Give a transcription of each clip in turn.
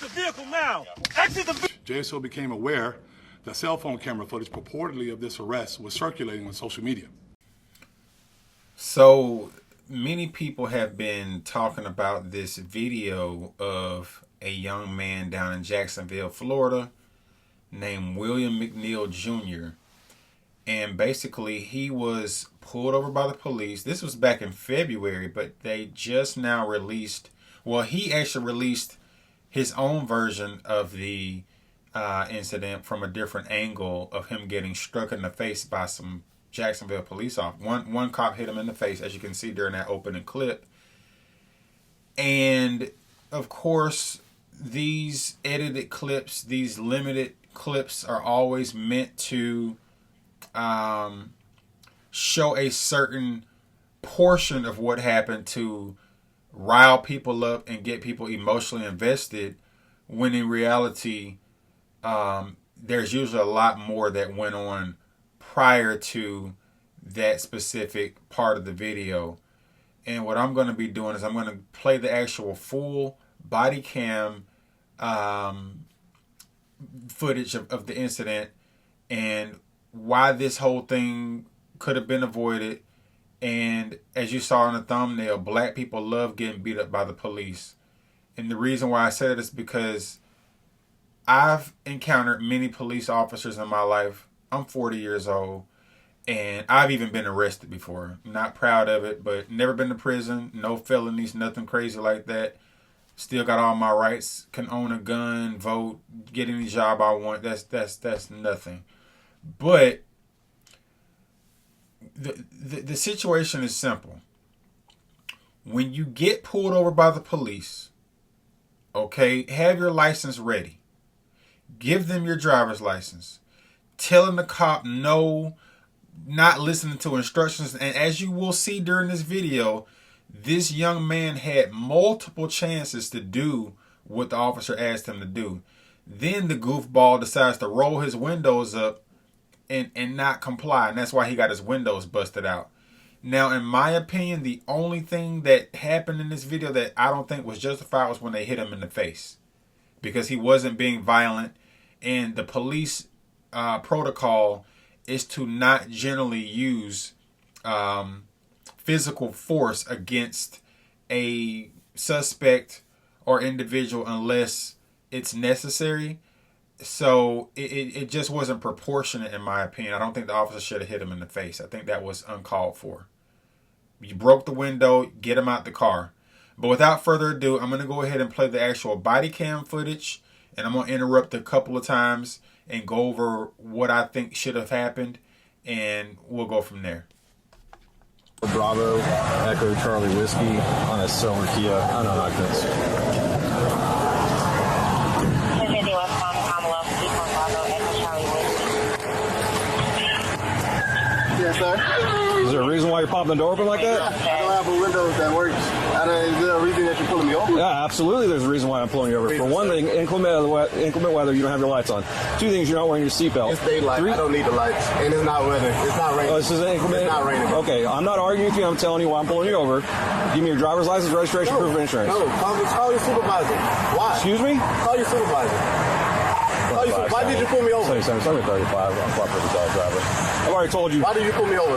the vehicle now. Exit the vehicle. JSO became aware that cell phone camera footage purportedly of this arrest was circulating on social media. So many people have been talking about this video of a young man down in Jacksonville, Florida, named William McNeil Jr. And basically he was pulled over by the police. This was back in February, but they just now released, well, he actually released his own version of the incident from a different angle of him getting struck in the face by some Jacksonville police officer. One cop hit him in the face, as you can see during that opening clip. And of course, these edited clips, these limited clips are always meant to show a certain portion of what happened to rile people up and get people emotionally invested, when in reality, there's usually a lot more that went on prior to that specific part of the video. And what I'm going to be doing is I'm going to play the actual full body cam footage of the incident and why this whole thing could have been avoided. And as you saw in the thumbnail, black people love getting beat up by the police. And the reason why I say that is because I've encountered many police officers in my life. I'm 40 years old, and I've even been arrested before. Not proud of it, but never been to prison, no felonies, nothing crazy like that. Still got all my rights, can own a gun, vote, get any job I want. That's nothing. But the situation is simple. When you get pulled over by the police, okay, have your license ready. Give them your driver's license. Telling the cop no, not listening to instructions. And as you will see during this video, this young man had multiple chances to do what the officer asked him to do. Then the goofball decides to roll his windows up and not comply. And that's why he got his windows busted out. Now, in my opinion, the only thing that happened in this video that I don't think was justified was when they hit him in the face. Because he wasn't being violent. And the police protocol is to not generally use physical force against a suspect or individual unless it's necessary. So it just wasn't proportionate in my opinion. I don't think the officer should have hit him in the face. I think that was uncalled for. You broke the window, get him out the car. But without further ado, I'm going to go ahead and play the actual body cam footage. And I'm going to interrupt a couple of times and go over what I think should have happened. And we'll go from there. Bravo, Echo Charlie Whiskey on a silver Kia. I know how this. 250 westbound, Kamala, Equal Bravo, Echo Charlie Whiskey. Yes, sir. Is there a reason why you're popping the door open like that? I don't have a window that works. Is there a reason that you're pulling me over? Yeah, absolutely. There's a reason why I'm pulling you over. For one thing, inclement weather, you don't have your lights on. Two things, you're not wearing your seatbelt. It's daylight. I don't need the lights. And it's not weather. It's not raining. Oh, this is inclement? It's not raining. Okay, I'm not arguing with you. I'm telling you why I'm pulling you over. Give me your driver's license, registration, proof of insurance. No, call your supervisor. Why? Excuse me? Call your supervisor. Why did you pull me over? 27, 35. I'm cooperative driver. I've already told you. Why did you pull me over?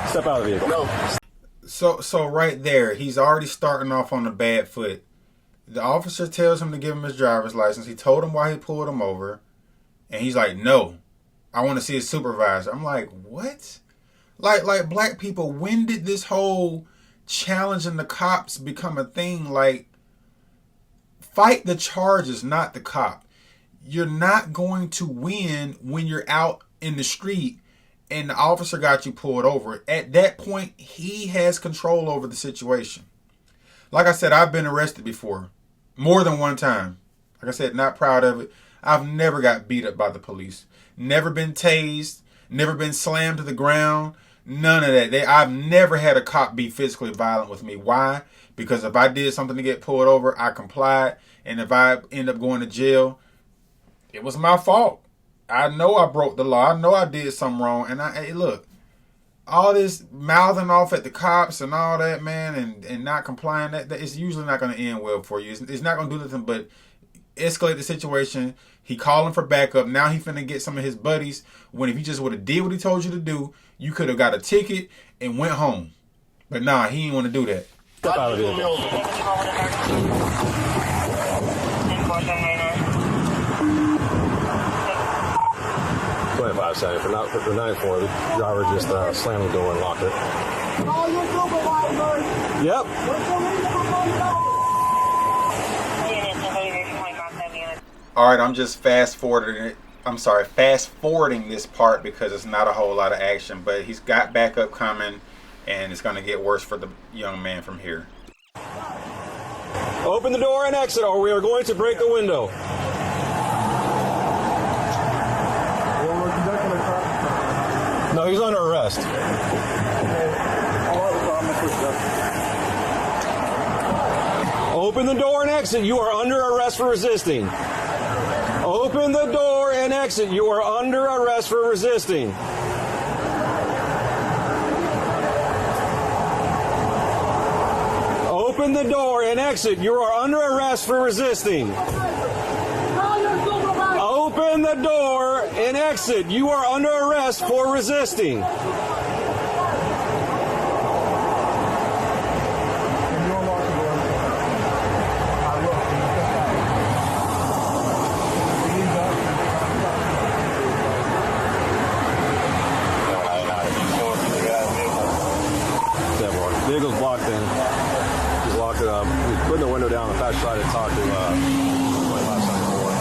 Step out of the vehicle. No. So right there, he's already starting off on a bad foot. The officer tells him to give him his driver's license. He told him why he pulled him over. And he's like, no, I want to see his supervisor. I'm like, what? Like black people, when did this whole challenging the cops become a thing? Like, fight the charges, not the cop. You're not going to win when you're out in the street and the officer got you pulled over. At that point, he has control over the situation. Like I said, I've been arrested before. More than one time. Like I said, not proud of it. I've never got beat up by the police. Never been tased. Never been slammed to the ground. None of that. I've never had a cop be physically violent with me. Why? Because if I did something to get pulled over, I complied. And if I end up going to jail, it was my fault. I know I broke the law. I know I did something wrong. And hey, look, all this mouthing off at the cops and all that, man, and not complying, that is usually not going to end well for you. It's not going to do nothing but escalate the situation. He calling for backup. Now he finna get some of his buddies. When if he just would have did what he told you to do, you could have got a ticket and went home. But nah, he didn't want to do that. Step out of the vehicle. 25 seconds. For 9-4, the driver just slammed the door and locked it. Yep. All right, I'm just fast forwarding it. Fast forwarding this part because it's not a whole lot of action, but he's got backup coming, and it's going to get worse for the young man from here. Open the door and exit, or we are going to break the window. No, he's under arrest. Open the door and exit. You are under arrest for resisting. Open the door and exit. You are under arrest for resisting. Open the door and exit. You are under arrest for resisting. Open the door and exit. You are under arrest for resisting. Vehicle's blocked in. Just locked it up. He's putting the window down. If I try to talk to 2574.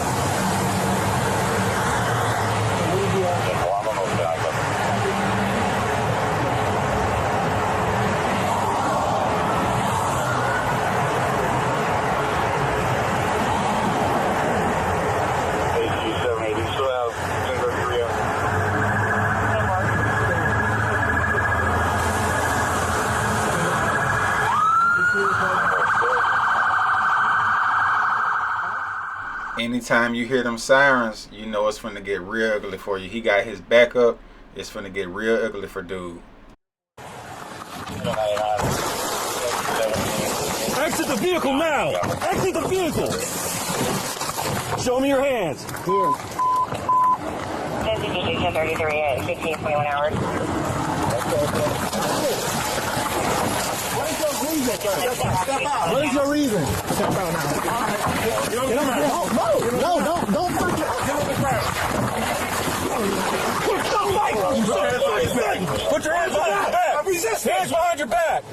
Anytime you hear them sirens, you know it's finna get real ugly for you. He got his back up. It's finna get real ugly for dude. Exit the vehicle now! Exit the vehicle! Show me your hands. Here. 33 at 15.1 hours. Step out. What is your reason? Step out now. No, don't freak out. Get on the ground. Put your hands behind your back! Hands behind your back!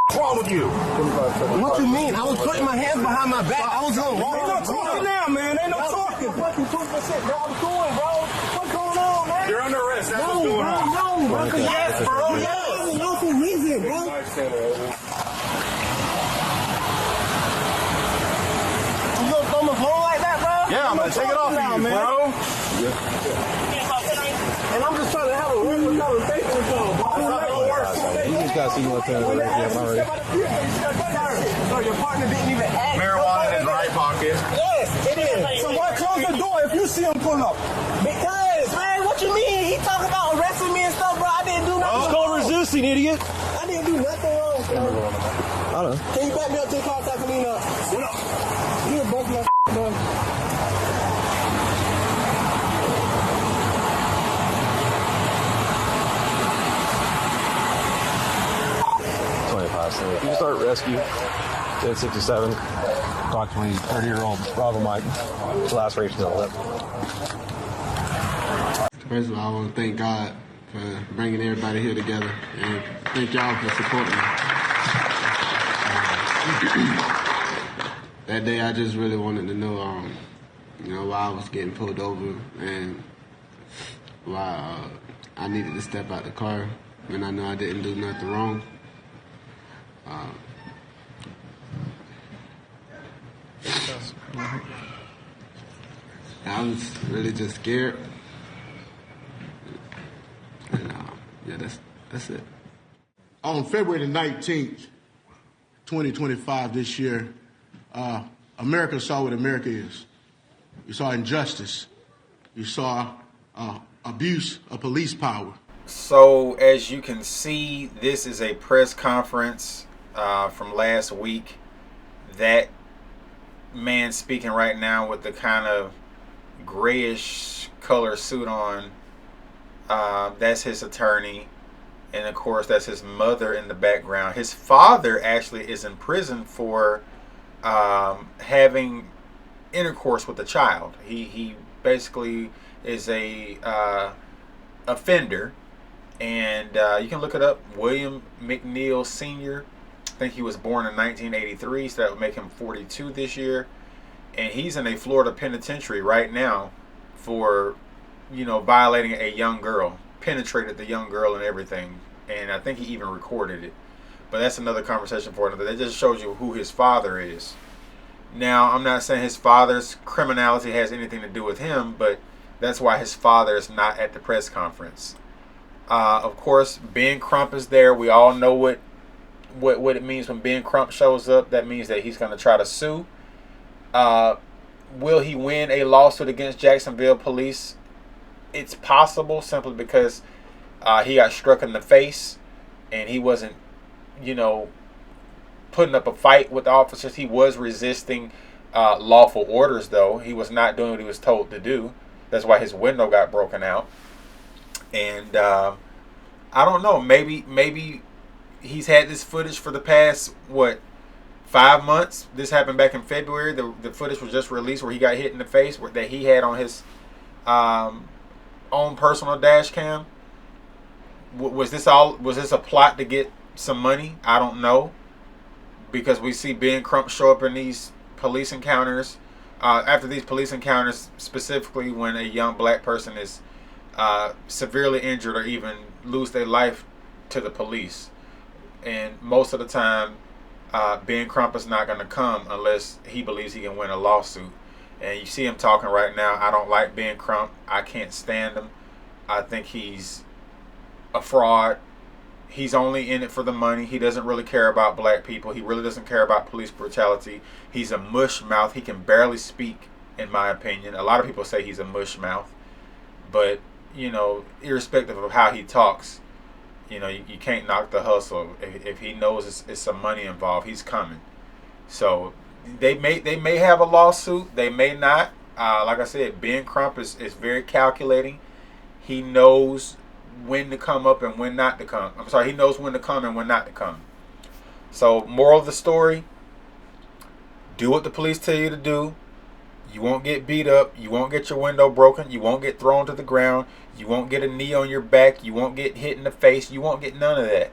What's wrong with you? What you mean? I was putting my hands behind my back. I was going wrong. Ain't no talking now, man. Ain't no talking. Fucking 2%, bro. I was doing, bro. What's going on, man? You're under arrest. That's what's going on. No, bro. Yes, bro. Yes. No reason, bro. You gonna throw my phone like that, bro? Yeah, I'm gonna take it off of you, bro. And I'm just trying to have a regular conversation with y'all, bro. You just got to see what's in there. So your partner didn't even ask. Marijuana in his right pocket. Yes, it is. So why close the door if you see him pull up? Because, man, what you mean? He talking about arresting me and stuff, bro. I didn't do nothing. It's called resisting, idiot. I didn't do nothing wrong, bro. I don't know. Can you back me up to the car so I can lean up? What up? You're both my bro. 25. So you can start rescue. 1067. Approximately 30-year-old Bravo Mike. Last race to lip. First of all, I want to thank God for bringing everybody here together, and thank y'all for supporting me. That day, I just really wanted to know, why I was getting pulled over and why I needed to step out the car when I know I didn't do nothing wrong. I was really just scared. And, that's it. On February the 19th, 2025 this year, America saw what America is. You saw injustice. You saw abuse of police power. So as you can see, this is a press conference from last week. that man speaking right now with the kind of grayish color suit on, that's his attorney. And of course, that's his mother in the background. His father actually is in prison for having intercourse with a child. He basically is a offender, and you can look it up. William McNeil Sr. I think he was born in 1983, so that would make him 42 this year. And he's in a Florida penitentiary right now for, violating a young girl. Penetrated the young girl and everything, and I think he even recorded it. But that's another conversation for another. That just shows you who his father is. Now, I'm not saying his father's criminality has anything to do with him, but that's why his father is not at the press conference. Of course, Ben Crump is there. We all know what it means when Ben Crump shows up. That means that he's going to try to sue. Will he win a lawsuit against Jacksonville police? It's possible, simply because he got struck in the face and he wasn't, putting up a fight with the officers. He was resisting lawful orders, though. He was not doing what he was told to do. That's why his window got broken out. And I don't know. Maybe he's had this footage for the past, 5 months. This happened back in February. The footage was just released where he got hit in the face, that he had on his own personal dash cam. Was this a plot to get some money? I don't know, because we see Ben Crump show up in these police encounters. After these police encounters, specifically when a young black person is severely injured or even lose their life to the police. And most of the time, Ben Crump is not going to come unless he believes he can win a lawsuit. And you see him talking right now. I don't like Ben Crump. I can't stand him. I think he's a fraud. He's only in it for the money. He doesn't really care about black people. He really doesn't care about police brutality. He's a mush mouth. He can barely speak, in my opinion. A lot of people say he's a mush mouth. But, irrespective of how he talks, you can't knock the hustle. If he knows it's some money involved, he's coming. So they may have a lawsuit. They may not. Like I said, Ben Crump is very calculating. He knows when to come up and when not to come. He knows when to come and when not to come. So, moral of the story, do what the police tell you to do. You won't get beat up. You won't get your window broken. You won't get thrown to the ground. You won't get a knee on your back. You won't get hit in the face. You won't get none of that.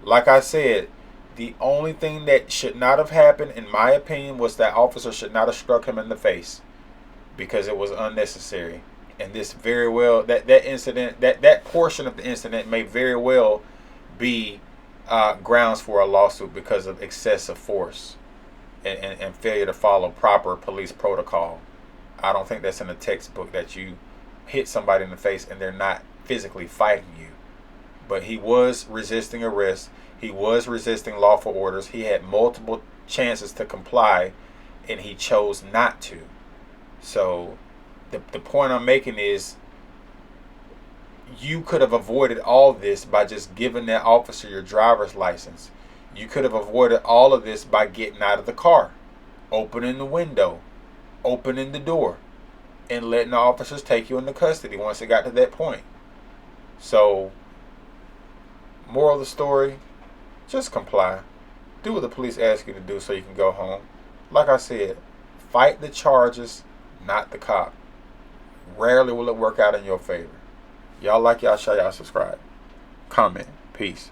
Like I said, the only thing that should not have happened, in my opinion, was that officer should not have struck him in the face, because it was unnecessary. And this very well, that incident, that portion of the incident may very well be grounds for a lawsuit because of excessive force and failure to follow proper police protocol. I don't think that's in the textbook, that you hit somebody in the face and they're not physically fighting you. But he was resisting arrest. He was resisting lawful orders. He had multiple chances to comply, and he chose not to. So the point I'm making is, you could have avoided all this by just giving that officer your driver's license. You could have avoided all of this by getting out of the car, opening the window, opening the door, and letting the officers take you into custody once it got to that point. So, moral of the story, just comply. Do what the police ask you to do so you can go home. Like I said, fight the charges, not the cop. Rarely will it work out in your favor. Y'all like y'all, share y'all, subscribe. Comment. Peace.